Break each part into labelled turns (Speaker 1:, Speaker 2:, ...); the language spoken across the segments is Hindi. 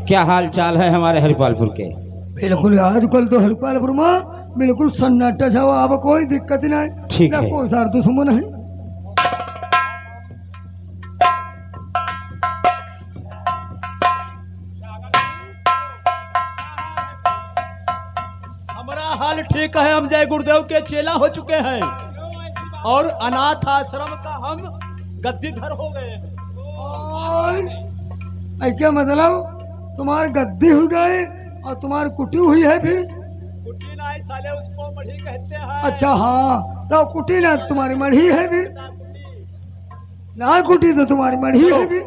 Speaker 1: क्या हाल चाल है हमारे हरिपालपुर के?
Speaker 2: बिल्कुल आजकल तो हरिपालपुर में बिल्कुल सन्नाटा छा हुआ, अब कोई दिक्कत नहीं।
Speaker 1: ठीक
Speaker 2: ना
Speaker 1: है।
Speaker 2: कोई सार दुश्मन है।
Speaker 3: हमारा हाल ठीक है, हम जय गुरुदेव के चेला हो चुके हैं और अनाथ आश्रम का हम गद्दीधर हो गए हैं।
Speaker 2: क्या मतलब तुम्हारे गद्दी हो गए और तुम्हारी कुटी हुई है फिर?
Speaker 3: कुटी नहीं साले, उसको मढ़ी कहते हैं।
Speaker 2: अच्छा हाँ, तो कुटी ना तुम्हारी मढ़ी है फिर? ना कुटी तो तुम्हारी मढ़ी है फिर?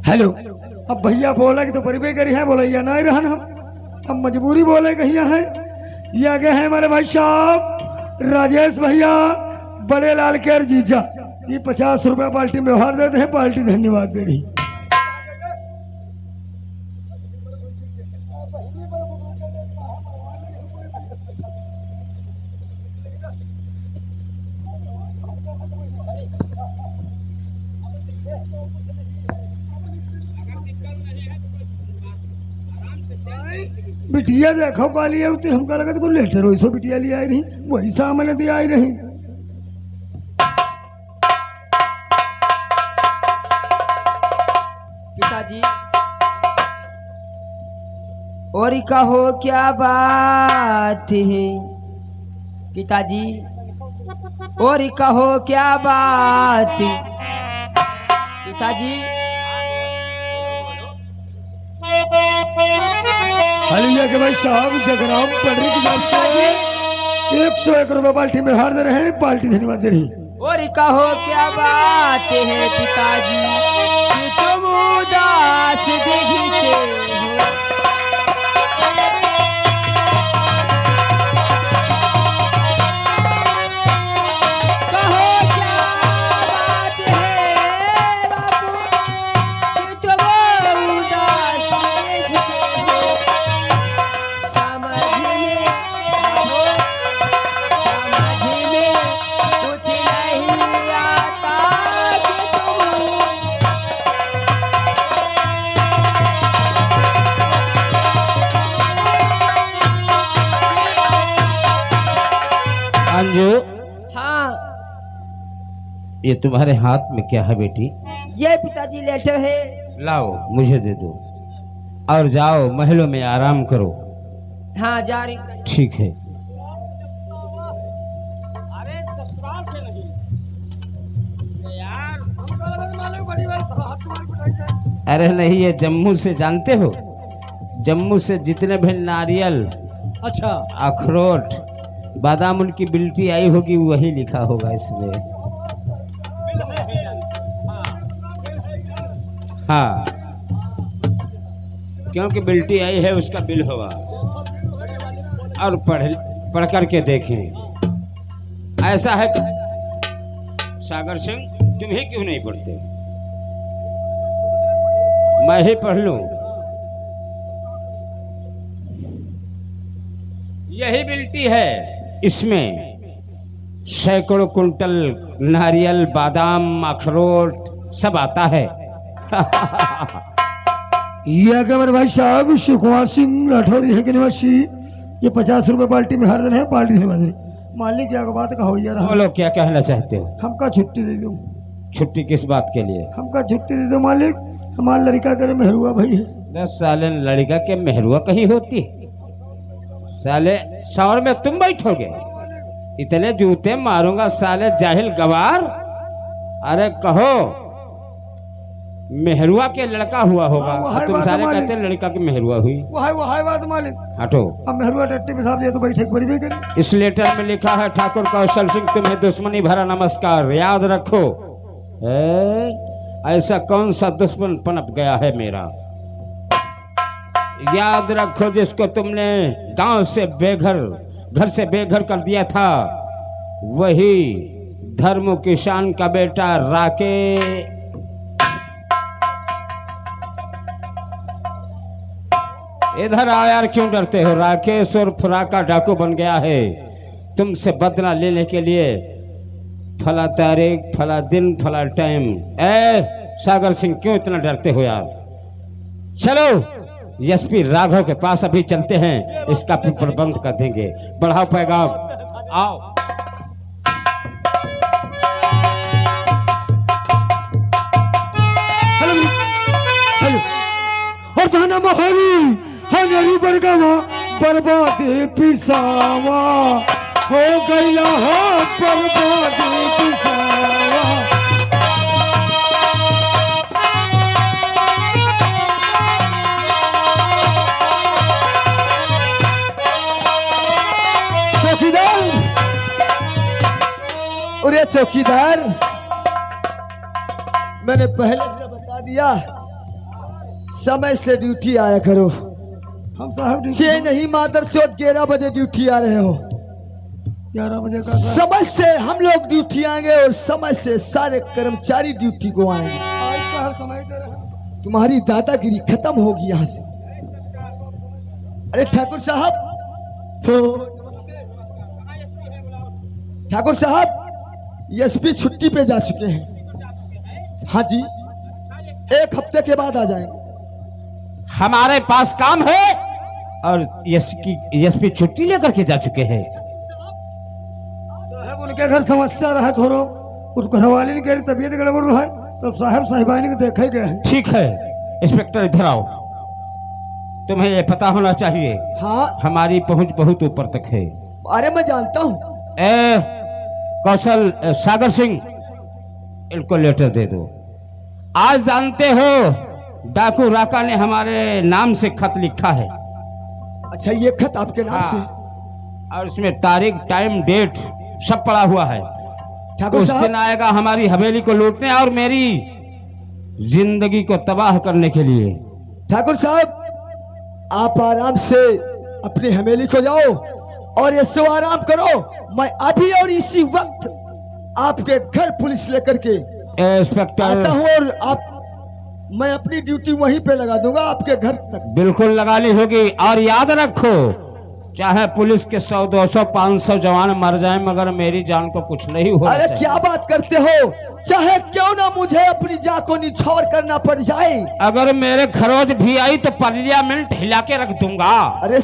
Speaker 2: हेलो, अब भैया बोला कि तो परिवे करी है, बोला या नहीं रहन हम, अब मजबूरी बोले कहिया है। ये आगे है हमारे भाई साहब राजेश भैया, बड़े लाल के जीजा, ये 50 रुपया पार्टी में व्यवहार देते हैं, पार्टी धन्यवाद दे रही। बिटिया देखो काली है उतनी, हमका लगा तो लेटर वैसो बिटिया ले आई रही, वही सामने दे आई रही।
Speaker 4: पिताजी और कहो क्या बात है? पिताजी और कहो क्या बात? पिताजी
Speaker 2: हालिया के भाई साहब जगराम पढ़ी की बात से 101 रुपया पार्टी में हार दे रहे हैं, पार्टी धन्यवाद दे रही।
Speaker 4: और कहो क्या बात है पिताजी कि तुम उदास दिखते हो? कहो क्या बात है बाबू कि तुम उदास दिखते हो? समझ में कुछ नहीं आता कि तुम
Speaker 1: अंजू,
Speaker 4: हाँ
Speaker 1: ये तुम्हारे हाथ में क्या है बेटी?
Speaker 4: ये पिताजी लेटर है।
Speaker 1: लाओ मुझे दे दो और जाओ महलों में आराम करो।
Speaker 4: हाँ जा रही हूँ।
Speaker 1: ठीक है।
Speaker 3: अरे ससुराल से नहीं यार, हमको लगा कि मालूम बड़ी बात हाथ तुम्हारी पिटाई जाए।
Speaker 1: अरे नहीं, ये जम्मू से, जानते हो जम्मू से जितने भी नारियल,
Speaker 3: अच्छा
Speaker 1: अखरोट, बादाम उनकी बिल्टी आई होगी, वही लिखा होगा इसमें। हाँ, क्योंकि बिल्टी आई है उसका बिल होगा। और पढ़ करके देखें। ऐसा है सागर सिंह, तुम ही क्यों नहीं पढ़ते? मैं ही पढ़ लूं। यही बिल्टी है, इसमें सैकड़ों कुंटल नारियल, बादाम, अखरोट सब आता है।
Speaker 2: ये अगर भाई साहब शिवकुमार सिंह राठौर है के निवासी, ये 50 रुपये पार्टी में हार दे रहे हैं, पार्टी धन्यवाद दे रही। मालिक क्या बात कहो यार,
Speaker 1: बोलो क्या कहना चाहते हो?
Speaker 2: हमका छुट्टी दे दो।
Speaker 1: छुट्टी किस बात के लिए?
Speaker 2: हमका छुट्टी दे दो मालिक, हमारा लड़का करे मेहरुआ भाई है।
Speaker 1: 10 साल लड़का के मेहरुआ कहीं होती? साले शौर में तुम बैठोगे? इतने जूते मारूंगा साले जाहिल गवार। अरे कहो मेहरुआ के लड़का हुआ होगा,
Speaker 2: हाँ, वो है
Speaker 1: तुम
Speaker 2: बात
Speaker 1: सारे
Speaker 2: हमारी।
Speaker 1: कहते हैं लड़का की मेहरुआ हुई।
Speaker 2: वो है बात मालिक।
Speaker 1: हटो।
Speaker 2: अब मेहरुआ टट्टी में साहब ये तो बैठक बड़ी भी करी।
Speaker 1: इस लेटर में लिखा है, ठाकुर कौशल सिंह तुम्हें दुश्मनी भरा नमस्कार, याद रखो। ऐसा कौन सा दुश्मन पनप गया है मेरा। याद रखो, जिसको तुमने गांव से बेघर, घर से बेघर कर दिया था, वही धर्म किसान का बेटा राके। इधर आओ यार, क्यों डरते हो। राकेश और फराका डाकू बन गया है तुमसे बदला लेने के लिए। फला तारीख, फला दिन, फला टाइम। सागर सिंह, क्यों इतना डरते हो यार। चलो एसपी राघव के पास अभी चलते हैं, इसका भी प्रबंध कर देंगे। बढ़ाओ पैगाम, आओ।
Speaker 2: Hello hello. और जाना महावी हजारी बड़गावा बर्बादी पिसावा हो गईला हो बर्बादी पिसावा। चौकीदार, अरे चौकीदार, मैंने पहले से बता दिया, समय से ड्यूटी आया करो। हम साहब छह नहीं मादर चौथ 11 बजे ड्यूटी आ रहे हो। 11 बजे का समय से हम लोग ड्यूटी आएंगे और समय से सारे कर्मचारी ड्यूटी को आएंगे। आज का समय दे रहे हैं। तुम्हारी दादागिरी खत्म होगी यहाँ से। अरे ठाकुर साहब, तो ठाकुर साहब एसपी छुट्टी पे जा चुके हैं। हाँ जी, 1 हफ्ते के बाद आ जाएंगे।
Speaker 1: हमारे पास काम है और एसपी छुट्टी लेकर के जा चुके हैं।
Speaker 2: साहब उनके घर समस्या रहा थोड़ो, उस घरवाली ने कह तबीयत गड़बड़ रहा है, तो साहब साहिबानी को देखे गए हैं।
Speaker 1: ठीक है इंस्पेक्टर, इधर आओ। तुम्हें ये पता होना चाहिए,
Speaker 2: हाँ
Speaker 1: हमारी पहुंच बहुत ऊपर तक है।
Speaker 2: अरे मैं जानता हूँ।
Speaker 1: कौशल, सागर सिंह, इनको लेटर दे दो। आज जानते हो डाकू राका ने हमारे नाम से खत लिखा है।
Speaker 2: अच्छा, ये खत आपके नाम से?
Speaker 1: और इसमें तारीख, टाइम, डेट सब पड़ा हुआ है।
Speaker 2: ठाकुर
Speaker 1: उस
Speaker 2: साहब,
Speaker 1: दिन आएगा हमारी हवेली को लूटने और मेरी जिंदगी को तबाह करने के लिए।
Speaker 2: ठाकुर साहब आप आराम से अपनी हवेली को जाओ और ये सो आराम करो। मैं अभी और इसी वक्त आपके घर पुलिस लेकर के
Speaker 1: इंस्पेक्टर
Speaker 2: आता हूँ और मैं अपनी ड्यूटी वहीं पे लगा दूंगा आपके घर तक।
Speaker 1: बिल्कुल लगानी होगी। और याद रखो, चाहे पुलिस के 100, 200, 500 जवान मर जाएं, मगर मेरी जान को कुछ नहीं हो।
Speaker 2: अरे क्या बात करते हो, चाहे क्यों ना मुझे अपनी जान को निछावर करना पड़ जाए।
Speaker 1: अगर मेरे खरोच भी आई तो पार्लियामेंट हिला के रख दूंगा।
Speaker 2: अरे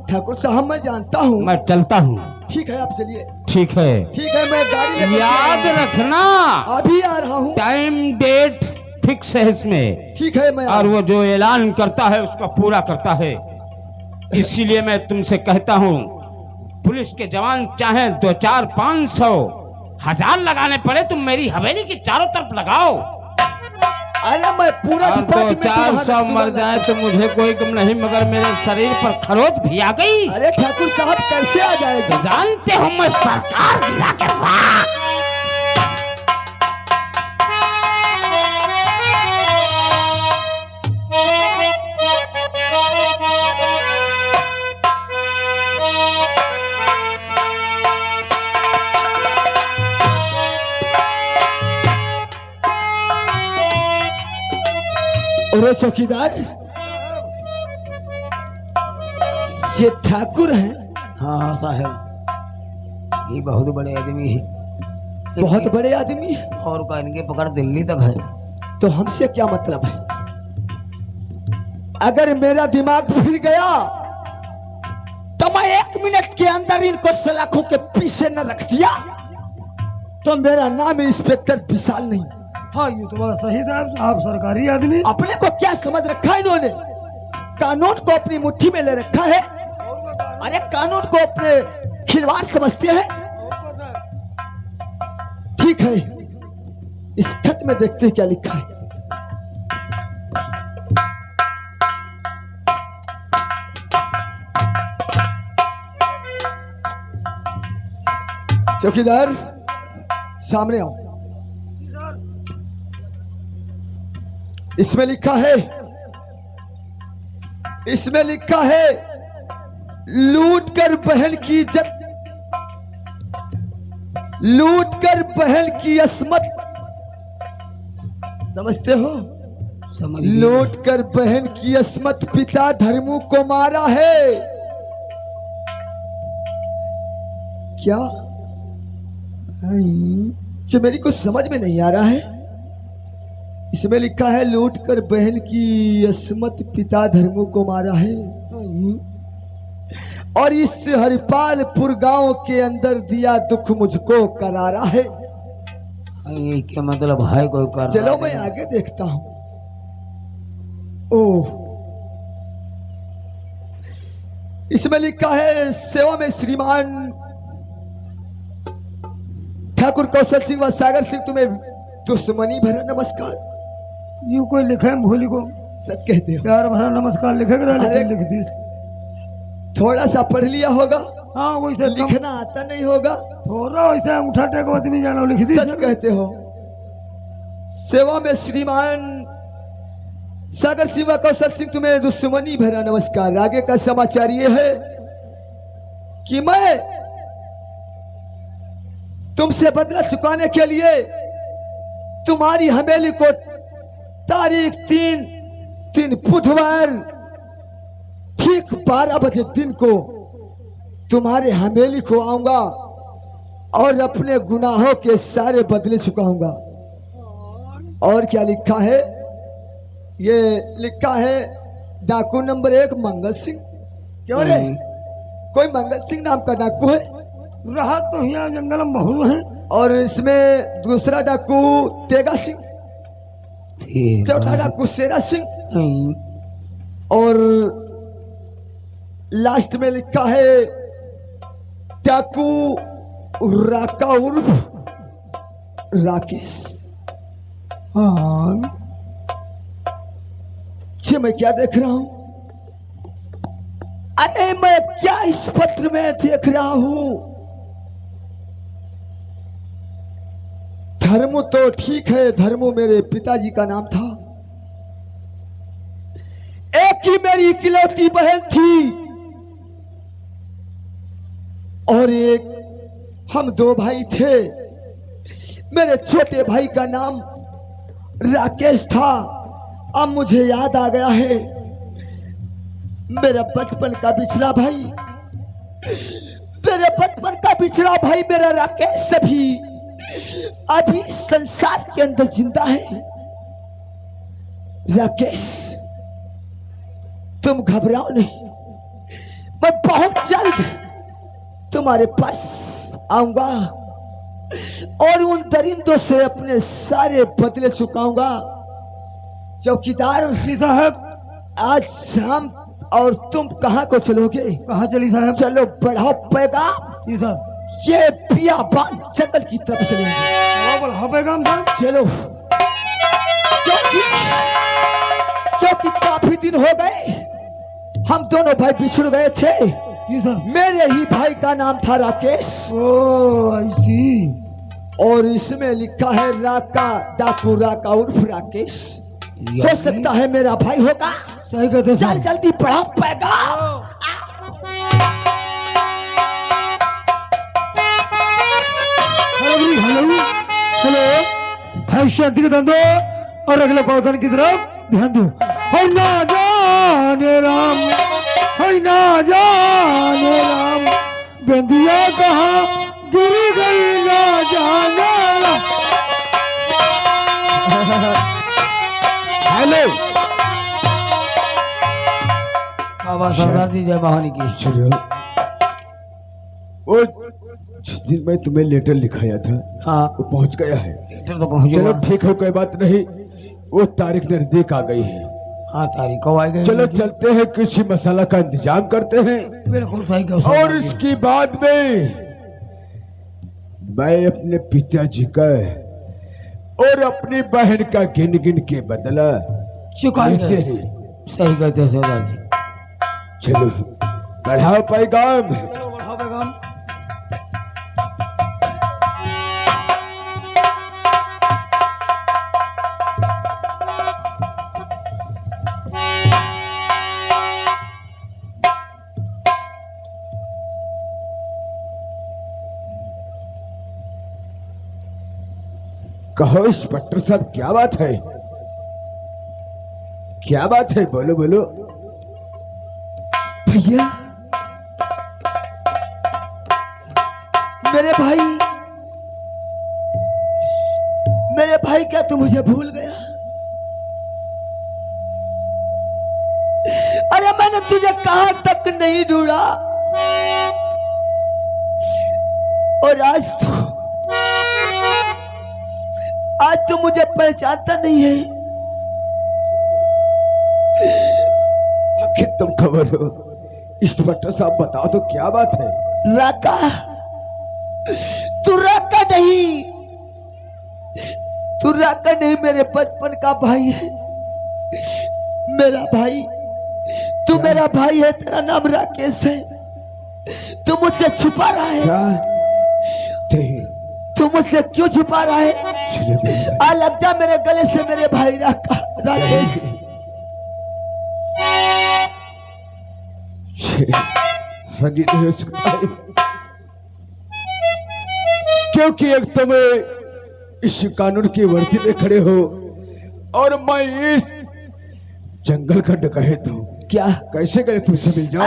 Speaker 2: ठाकुर साहब मैं जानता हूँ।
Speaker 1: मैं चलता हूँ।
Speaker 2: ठीक है, आप चलिए।
Speaker 1: ठीक है,
Speaker 2: ठीक है, मैं गाड़ी लेकर
Speaker 1: याद रखना,
Speaker 2: अभी आ रहा हूँ।
Speaker 1: टाइम डेट फिक्स है इसमें।
Speaker 2: ठीक है, मैं
Speaker 1: और वो जो ऐलान करता है उसका पूरा करता है। इसीलिए मैं तुमसे कहता हूँ, पुलिस के जवान चाहे 2, 4, 500, 1000 लगाने पड़े, तुम मेरी हवेली की चारों तरफ लगाओ।
Speaker 2: अरे मैं पूरा
Speaker 1: और 2, 400 मर जाए तो मुझे कोई गम नहीं, मगर मेरे शरीर पर खरोच भी आ गई।
Speaker 2: अरे ठाकुर साहब कैसे आ जाएगा?
Speaker 1: जानते हो मैं सरकार गिरा के साथ।
Speaker 2: अरे चौकीदार, ये ठाकुर है?
Speaker 4: हाँ हाँ साहब, ये बहुत बड़े आदमी है।
Speaker 2: बहुत बड़े आदमी है।
Speaker 4: और का इनके पकड़ दिल्ली तक है।
Speaker 2: तो हमसे क्या मतलब है? अगर मेरा दिमाग फिर गया तो मैं 1 मिनट के अंदर इनको सलाखों के पीछे न रख दिया तो मेरा नाम इंस्पेक्टर विशाल नहीं। हाँ, ये तो बात सही साहब, आप सरकारी आदमी। अपने को क्या समझ रखा है इन्होंने? कानून को अपनी मुट्ठी में ले रखा है। अरे कानून को अपने खिलवाड़ समझते हैं। ठीक है, इस खत में देखते हैं क्या लिखा है। चौकीदार सामने आओ। इसमें लिखा है, इसमें लिखा है, लूट कर बहन की इज्जत, लूट कर बहन की अस्मत, समझते हो?
Speaker 4: समझ
Speaker 2: लूट कर बहन की अस्मत पिता धर्मू को मारा है। क्या जो मेरी कुछ समझ में नहीं आ रहा है। इसमें लिखा है लूट कर बहन की अस्मत पिता धर्मू को मारा है, और इस हरिपालपुर गांव के अंदर दिया दुख मुझको करारा है।
Speaker 4: ये क्या मतलब है? कोई कर
Speaker 2: चलो मैं आगे देखता हूं। ओह, इसमें लिखा है सेवा में श्रीमान ठाकुर कौशल सिंह व सागर सिंह तुम्हें दुश्मनी भरा नमस्कार।
Speaker 3: यूं कोई लिखा है भोली को
Speaker 2: सच कहते हो?
Speaker 3: प्यार भरा नमस्कार लिखेगा,
Speaker 2: अरे,
Speaker 3: लिख दी।
Speaker 2: थोड़ा सा पढ़ लिया होगा,
Speaker 3: हाँ वैसे
Speaker 2: लिखना आता नहीं होगा।
Speaker 3: थोड़ा वैसे उठा टेक आदमी जाना लिख दी।
Speaker 2: सच कहते हो? सेवा में श्रीमान सागर सिंह व कौशल सिंह तुम्हें दुश्मनी भरा नमस्कार। आगे का समाचार ये है कि मैं तुमसे बदला चुकाने के लिए तुम्हारी हवेली को तारीख 3 बुधवार ठीक 12 बजे दिन को तुम्हारे हवेली को आऊंगा और अपने गुनाहों के सारे बदले चुकाऊंगा। और क्या लिखा है? ये लिखा है डाकू नंबर 1 मंगल सिंह। क्यों रे? कोई मंगल सिंह नाम का डाकू है?
Speaker 3: रहा तो यहाँ जंगल में बहुत है।
Speaker 2: और इसमें दूसरा डाकू तेगा सिंह, चौथा डाकू शेरा सिंह, और लास्ट में लिखा है डाकू राका उर्फ राकेश।
Speaker 3: हाँ
Speaker 2: ये मैं क्या देख रहा हूं? अरे मैं क्या इस पत्र में देख रहा हूं? धर्मू तो ठीक है, धर्मू मेरे पिताजी का नाम था। एक ही मेरी इकलौती बहन थी और एक हम 2 भाई थे। मेरे छोटे भाई का नाम राकेश था। अब मुझे याद आ गया है, मेरा बचपन का बिछड़ा भाई, मेरे बचपन का बिछड़ा भाई मेरा राकेश भी अभी संसार के अंदर जिंदा है। राकेश, तुम घबराओ नहीं, मैं बहुत जल्द तुम्हारे पास आऊंगा और उन दरिंदों से अपने सारे बदले चुकाऊंगा। चौकीदार
Speaker 3: साहब,
Speaker 2: आज शाम और तुम कहाँ को चलोगे?
Speaker 3: कहाँ चली साहब?
Speaker 2: चलो बढ़ाओ पैगाम,
Speaker 3: जी साहब।
Speaker 2: ये बियाबान जंगल की तरफ चलेंगे।
Speaker 3: बढ़ाओ पैगाम साहब।
Speaker 2: चलो, क्योंकि काफी दिन हो गए हम दोनों भाई बिछड़ गए थे।
Speaker 3: जी सर।
Speaker 2: मेरे ही भाई का नाम था राकेश।
Speaker 3: ओ ऐसी।
Speaker 2: और इसमें लिखा है राका, डाकू राका उर्फ राकेश। हो सकता है मेरा भाई होगा।
Speaker 3: सही कहते
Speaker 2: चल जल्दी बढ़ाओ पैगाम।
Speaker 3: हेलो हेलो हेलो, है शांति के धंधो और अगले पौधन की तरफ ध्यान दो। और ना जाने राम, है ना जाने राम, बंदिया कहाँ गिर गई ना जाने राम। हेलो बाबा सरदार जी, जय भवानी की।
Speaker 2: चलो, वो जिस दिन मैं तुम्हें लेटर लिखाया था,
Speaker 3: हाँ
Speaker 2: वो पहुंच गया है।
Speaker 3: लेटर तो पहुंच
Speaker 2: चलो
Speaker 3: गया।
Speaker 2: ठीक है, कोई बात नहीं। वो तारीख नजदीक आ गई है।
Speaker 3: हाँ तारीख कब आ गई?
Speaker 2: चलो चलते हैं, किसी मसाला का इंतजाम करते हैं।
Speaker 3: बिल्कुल सही कहा।
Speaker 2: और इसके बाद में मैं अपने पिताजी का और अपनी बहन का गिन गिन के बदला
Speaker 3: चुकाएंगे।
Speaker 2: लेते हैं।
Speaker 3: सही कहते हैं सरदार जी।
Speaker 2: चलो बढ़ाओ पैगाम।
Speaker 3: चलो बढ़ाओ पैगाम।
Speaker 2: कहो इंस्पेक्टर साहब, क्या बात है? क्या बात है? बोलो बोलो।
Speaker 3: भैया, मेरे भाई क्या तू मुझे भूल गया? अरे मैंने तुझे कहां तक नहीं ढूंढा, और आज तू मुझे पहचानता नहीं है।
Speaker 2: आखिर तुम खबर हो? इंस्पेक्टर साहब बताओ तो क्या बात है?
Speaker 3: राका, तू राका नहीं, तू राका नहीं, मेरे बचपन का भाई है, मेरा भाई। तू मेरा भाई है, तेरा नाम राकेश है। तू मुझसे छुपा रहा है। तू मुझसे क्यों छुपा रहा है? आ लग जा मेरे गले से, मेरे भाई राकेश।
Speaker 2: नहीं हो सकता है, क्योंकि एक तुम्हें इस कानून की वर्दी में खड़े हो और मैं इस जंगल का डकैत हूँ।
Speaker 3: क्या
Speaker 2: कैसे गए तुमसे मिल जाओ?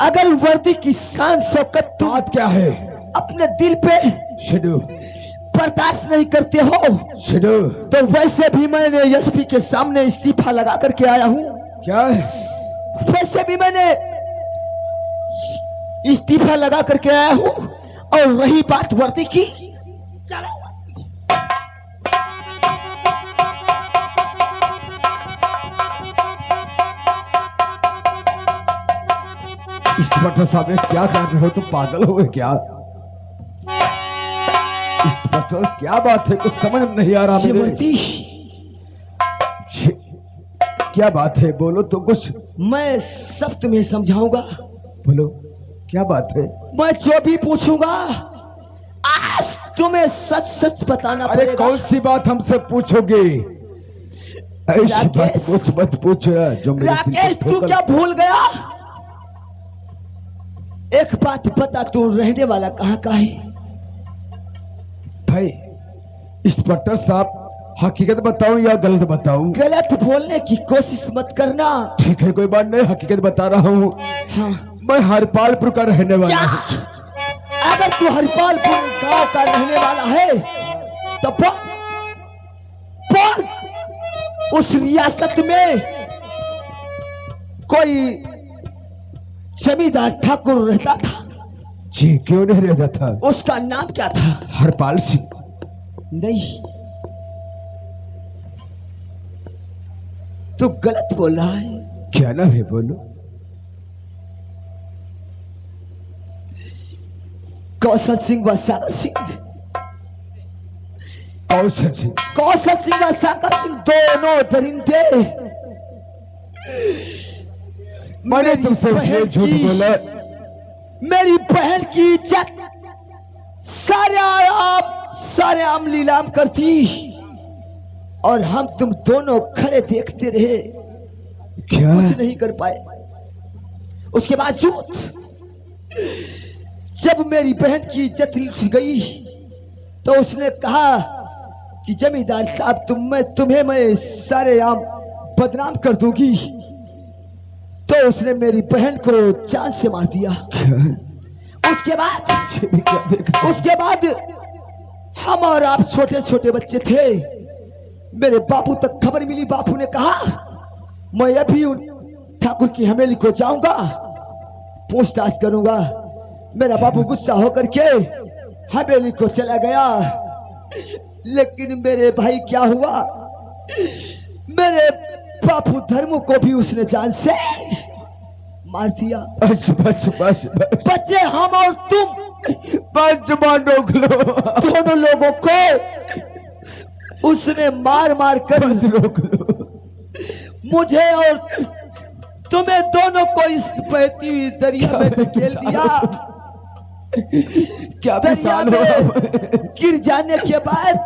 Speaker 3: अगर वर्दी की शान शौकत तुम
Speaker 2: बात क्या है?
Speaker 3: अपने दिल पे
Speaker 2: शेडू
Speaker 3: बर्दाश्त नहीं करते हो,
Speaker 2: शेडू,
Speaker 3: तो वैसे भी मैंने एसपी के सामने इस्तीफा लगा करके आया हूँ।
Speaker 2: क्या है?
Speaker 3: वैसे भी मैंने इस्तीफा लगा करके आया हूँ। और रही बात वर्दी की, चलो
Speaker 2: इंस्पेक्टर साहब क्या कर रहे हो? तुम पागल हो गए क्या? इंस्पेक्टर क्या बात है? कुछ समझ में नहीं आ रहा
Speaker 3: ये
Speaker 2: मेरे।
Speaker 3: वर्दी,
Speaker 2: क्या बात है? बोलो तो कुछ।
Speaker 3: मैं सब तुम्हें समझाऊंगा।
Speaker 2: बोलो क्या बात है?
Speaker 3: मैं जो भी पूछूंगा आज तुम्हें सच सच बताना
Speaker 2: अरे
Speaker 3: पड़ेगा।
Speaker 2: कौन सी बात हमसे पूछोगे? ऐसी बात
Speaker 3: राकेश,
Speaker 2: कुछ मत पूछ जो मेरे दिल को
Speaker 3: राकेश, तू
Speaker 2: ठोकर-
Speaker 3: क्या भूल गया? एक बात बता, तू रहने वाला कहाँ का है?
Speaker 2: भाई इंस्पेक्टर साहब, हकीकत बताऊं या गलत बताऊं?
Speaker 3: गलत बोलने की कोशिश मत करना।
Speaker 2: ठीक है, कोई बात नहीं, हकीकत बता रहा हूँ।
Speaker 3: हाँ,
Speaker 2: मैं हरपालपुर का रहने वाला
Speaker 3: क्या?
Speaker 2: हूँ।
Speaker 3: अगर तू हरिपालपुर गांव का रहने वाला है तो बोल, उस रियासत में कोई जमींदार ठाकुर रहता था।
Speaker 2: जी, क्यों नहीं रहता था?
Speaker 3: उसका नाम क्या था?
Speaker 2: हरपाल सिंह।
Speaker 3: नहीं, तू गलत बोल रहा है।
Speaker 2: क्या नाम है? बोलो।
Speaker 3: कौशल सिंह व सागर सिंह।
Speaker 2: कौशल सिंह।
Speaker 3: कौशल सिंह व सागर सिंह दोनों दरिंदे
Speaker 2: मैंने
Speaker 3: मेरी
Speaker 2: तुमसे
Speaker 3: बहन
Speaker 2: इसलिए झूठ
Speaker 3: की-
Speaker 2: बोला।
Speaker 3: मेरी बहन की इज्जत सारे आम लीलाम करती और हम तुम दोनों खड़े देखते रहे,
Speaker 2: क्या?
Speaker 3: कुछ नहीं कर पाए। उसके बावजूद जब मेरी बहन की इज्जत लुट गई तो उसने कहा कि जमींदार साहब, तुम्हें मैं सारे आम बदनाम कर दूंगी। तो उसने मेरी बहन को जान से मार दिया। उसके बाद हम और आप छोटे छोटे बच्चे थे। मेरे बापू तक खबर मिली। बापू ने कहा मैं अभी उन ठाकुर की हवेली को जाऊंगा, पूछताछ करूंगा। मेरा बापू गुस्सा होकर के हवेली को चला गया। लेकिन मेरे भाई क्या हुआ, मेरे बापू धर्मू को भी उसने जान से मार दिया।
Speaker 2: बस बस बस बस
Speaker 3: बच्चे हम और तुम
Speaker 2: बस जुबान रोक लो।
Speaker 3: दोनों लोगों को उसने मार मार कर
Speaker 2: बस रोक लो।
Speaker 3: मुझे और तुम्हें दोनों को इस बहती दरिया में धकेल दिया।
Speaker 2: क्या
Speaker 3: दरिया
Speaker 2: मिसाल हो?
Speaker 3: में गिर जाने के बाद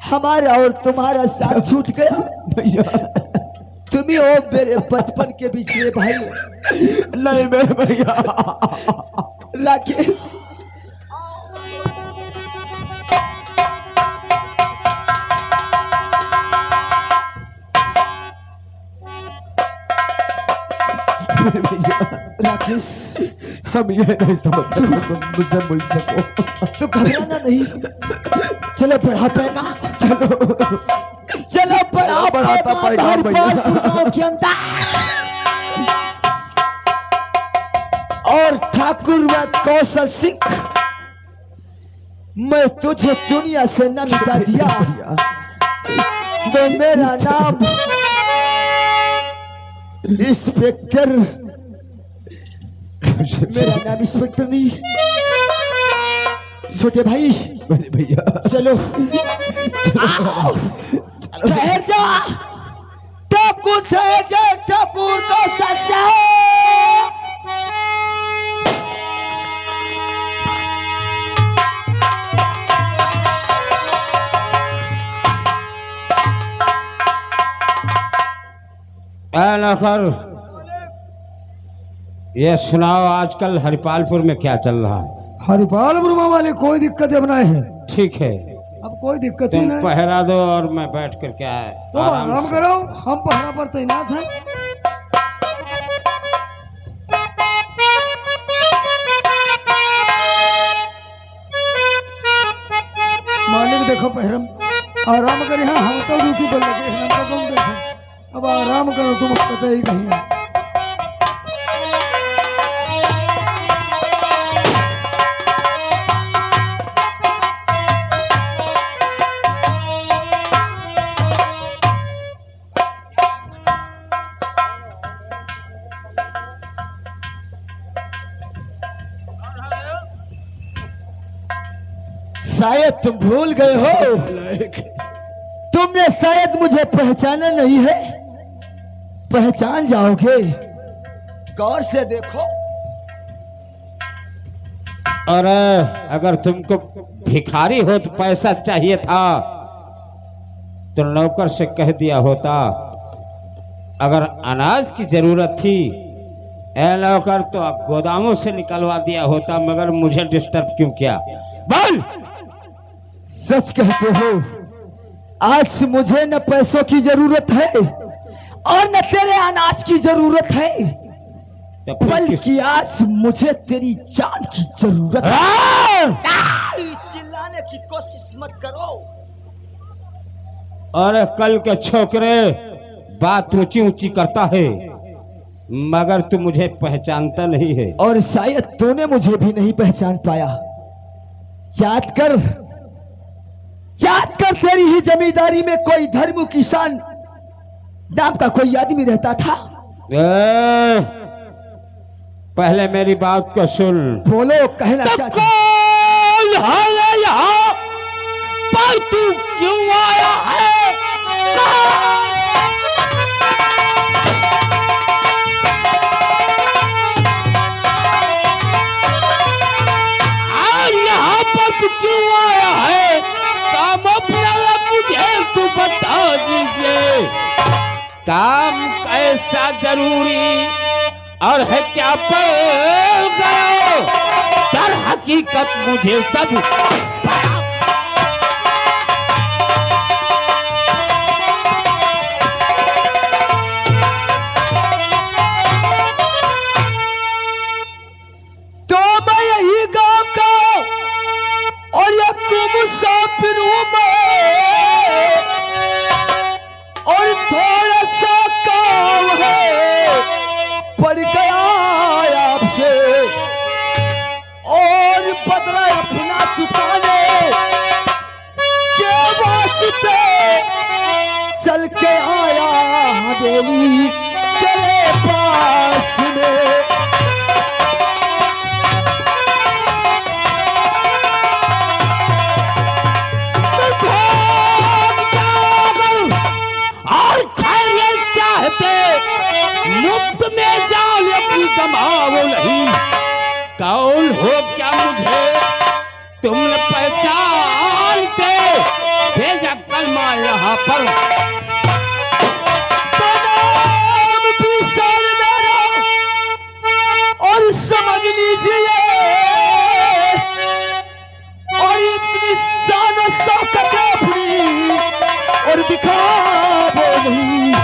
Speaker 3: हमारा और तुम्हारा साथ छूट गया।
Speaker 2: भैया
Speaker 3: तुम ही हो मेरे बचपन के पिछले भाई।
Speaker 2: नहीं मेरे भैया।
Speaker 3: राकेश, राकेश,
Speaker 2: हम ये नहीं समझते तुम मुझसे मिल सको।
Speaker 3: तो घबराना नहीं, चलो बढ़ा पैगा, चलो
Speaker 2: बढ़ाता पैगाम भैया।
Speaker 3: के अंदर और ठाकुर व कौशल सिंह, मैं तुझे दुनिया से न मिटा दिया तो मेरा नाम इंस्पेक्टर, मेरा नाम इंस्पेक्टर नहीं, छोटे भाई
Speaker 2: बड़े भैया
Speaker 3: चलो आओ, ठहर जा, ठाकुर ठहर जा, ठाकुर को सच्चा
Speaker 1: नौकर, ये सुनाओ आजकल हरिपालपुर में क्या चल रहा है?
Speaker 2: हरिपाल ब्रह्मा वाले कोई दिक्कत है बनाए हैं,
Speaker 1: ठीक है,
Speaker 2: अब कोई दिक्कत ही
Speaker 1: तुम
Speaker 2: नहीं।
Speaker 1: पहरा दो और मैं बैठ कर क्या है
Speaker 2: तुम आराम
Speaker 1: से।
Speaker 2: करो, हम पहरा पर तैनात हैं। मालिक देखो पहरम आराम करे, हाँ हम तो ड्यूटी पर लगे हैं, हम तो तुम देखें, अब आराम करो, तुम पता ही कहीं है।
Speaker 3: शायद तुम भूल गए हो, तुमने शायद मुझे पहचाना नहीं है, पहचान जाओगे, गौर से देखो।
Speaker 1: और अगर तुमको भिखारी हो तो पैसा चाहिए था तो नौकर से कह दिया होता, अगर अनाज की जरूरत थी ए नौकर तो अब गोदामों से निकलवा दिया होता, मगर मुझे डिस्टर्ब क्यों किया? बोल।
Speaker 3: सच कहते हो, आज मुझे न पैसों की जरूरत है और न तेरे अनाज की जरूरत है,
Speaker 1: तो फिर किस-
Speaker 3: बल्कि आज मुझे तेरी जान की जरूरत है। चिल्लाने की कोशिश मत करो।
Speaker 1: अरे कल के छोकरे बात ऊंची ऊंची करता है, मगर तू मुझे पहचानता नहीं है।
Speaker 3: और शायद तूने मुझे भी नहीं पहचान पाया। चाट कर तेरी ही जमींदारी में कोई धर्म किसान नाम का कोई आदमी रहता था।
Speaker 1: पहले मेरी बात को सुन।
Speaker 3: बोलो, कहना क्या था?
Speaker 1: कौन है यहाँ पर, तू क्यों आया है? यहाँ पर तू क्यों आया है? काम अपना मुझे तू बता दीजिए, काम कैसा जरूरी और है क्या पड़ गया? दर हकीकत मुझे सब
Speaker 3: तो मैं यही गांव का और एक मुसाफिर हूं मैं, और थोड़ा सा काम है पड़ गया आपसे, और बदला अपना चुकाने के वास्ते चल के आया हवेली तेरे पास में।
Speaker 1: और खैरियत चाहते मुफ्त में जान अपनी कमाओ नहीं। कौन हो क्या मुझे तुमने पहचानते? भेजा कलमा यहाँ पर।
Speaker 3: और समझ लीजिए, और इतनी शान शौकत अपनी और दिखाओ नहीं,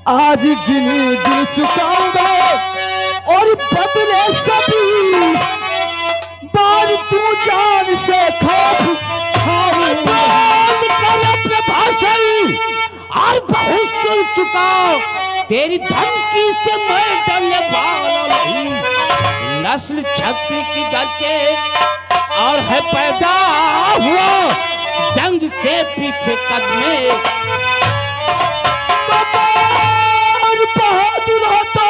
Speaker 3: आज गिन चुकाऊंगा आज तू जान से खौफ
Speaker 1: कर अपने भाषण और बहुत सुन चुका, तेरी धमकी से मैं डरने वाला नहीं। नस्ल छत्री की डर के और है पैदा हुआ जंग से पीछे कदमे।
Speaker 3: बहादुर होता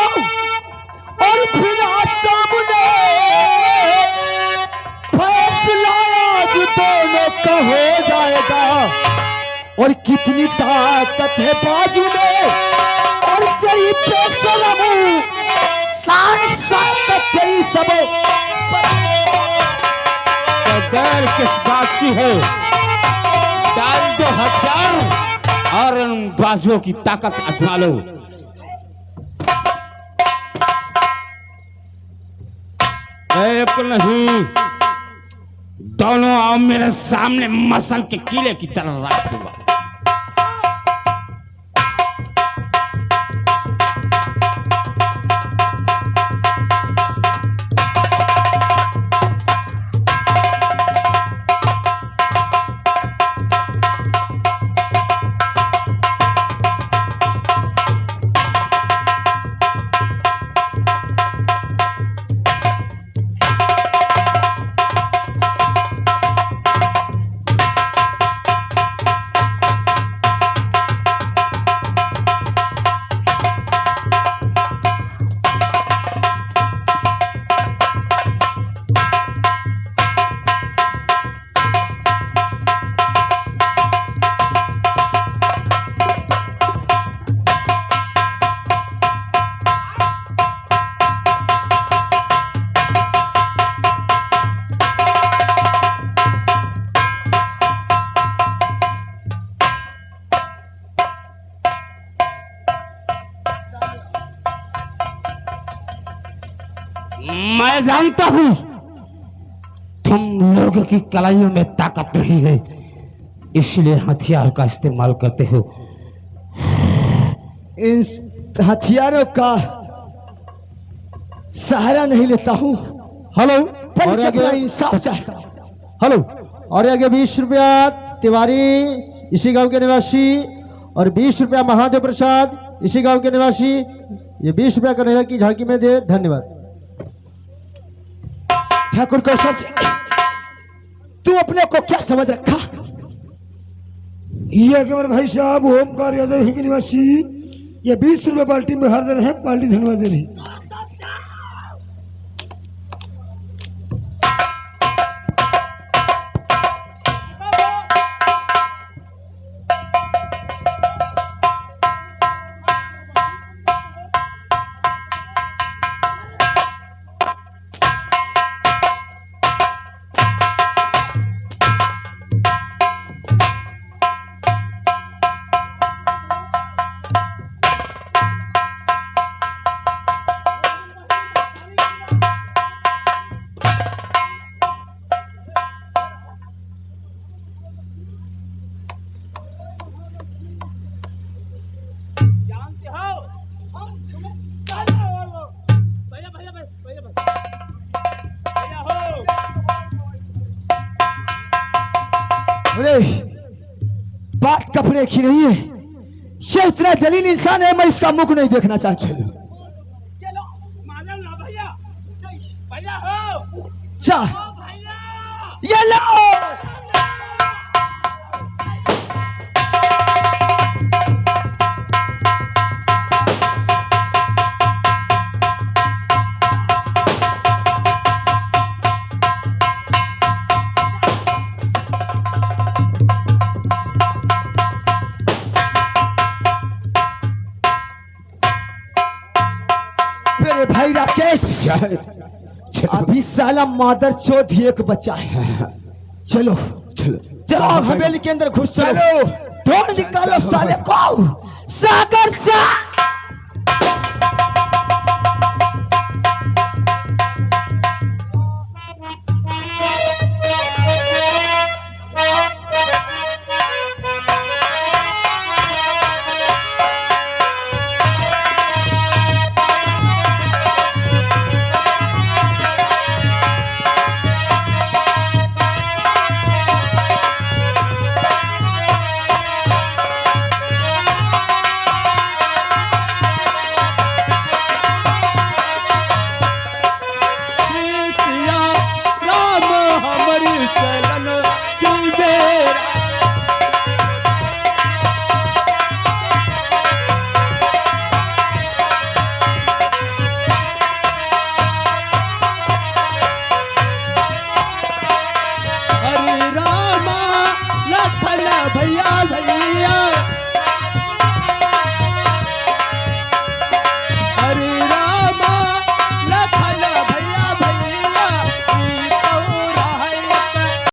Speaker 3: और फिर सामने फैसला आज दोनों का हो जाएगा। और कितनी ताकत है बाजू में और सही पेशलम तेरी सब
Speaker 1: डर किस बात की है? डाल दो हथियार और उन बाजुओं की ताकत आजमा लो। एक नहीं, दोनों आओ मेरे सामने मसल के किले की तरह रखूंगा। मैं जानता हूं तुम लोगों की कलाइयों में ताकत नहीं है, इसलिए हथियार का इस्तेमाल करते हो।
Speaker 3: इन हथियारों का सहारा नहीं लेता हूं। हेलो, और आगे इंसाफ चाहता। हेलो, और आगे 20 रुपया तिवारी इसी गांव के निवासी और 20 रुपया महादेव प्रसाद इसी गांव के निवासी। ये 20 रुपया कन्हैया की झांकी में दे। धन्यवाद। ठाकुर कौशल सिंह, तू अपने को क्या समझ रखा?
Speaker 2: ये कि मेरे भाई साहब ओमकार यादव ही के निवासी, ये 20 रुपए बाल्टी में हार दे रहे हैं, पार्टी धन्यवाद दे रही।
Speaker 3: अरे बात कपड़े की नहीं है, ये इतना जलील इंसान है, मैं इसका मुख नहीं देखना चाहता। जा ये लो। मेरे भाई राकेश, अभी साला मादर चौथ एक बच्चा है। चलो चलो चलो हवेली के अंदर घुस चलो, ढोल निकालो साले को सागर से।